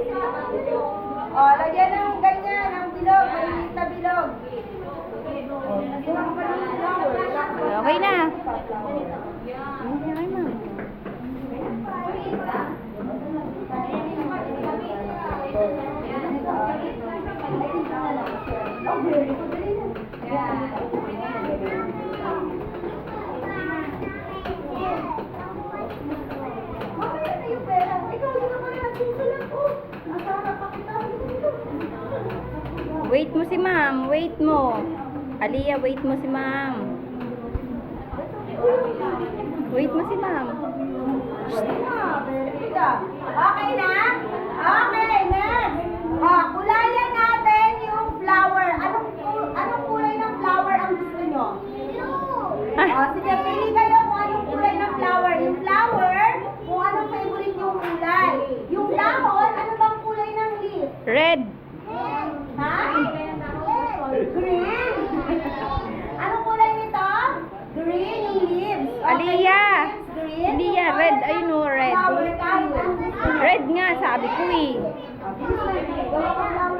O, lagyan ng ganyan, ng bilog, maliliit na bilog. Okay na. Okay na. Wait mo si ma'am. Wait mo. Aliyah, wait mo si ma'am. Wait mo si ma'am. Okay na? Okay, next. Kulayan natin yung flower. Anong kulay ng flower ang gusto nyo? Sige, pili kayo kung anong kulay ng flower. Yung flower, kung anong favorite yung kulay. Yung dahon, ano bang kulay ng leaf? Red. Ha? Green? Anong kulay nito? Green yung leaves. Aliyah. Green? Aliyah, red. Ayun o, red. Flower, kahit anong Red nga, sabi ko eh. Gawa ko flower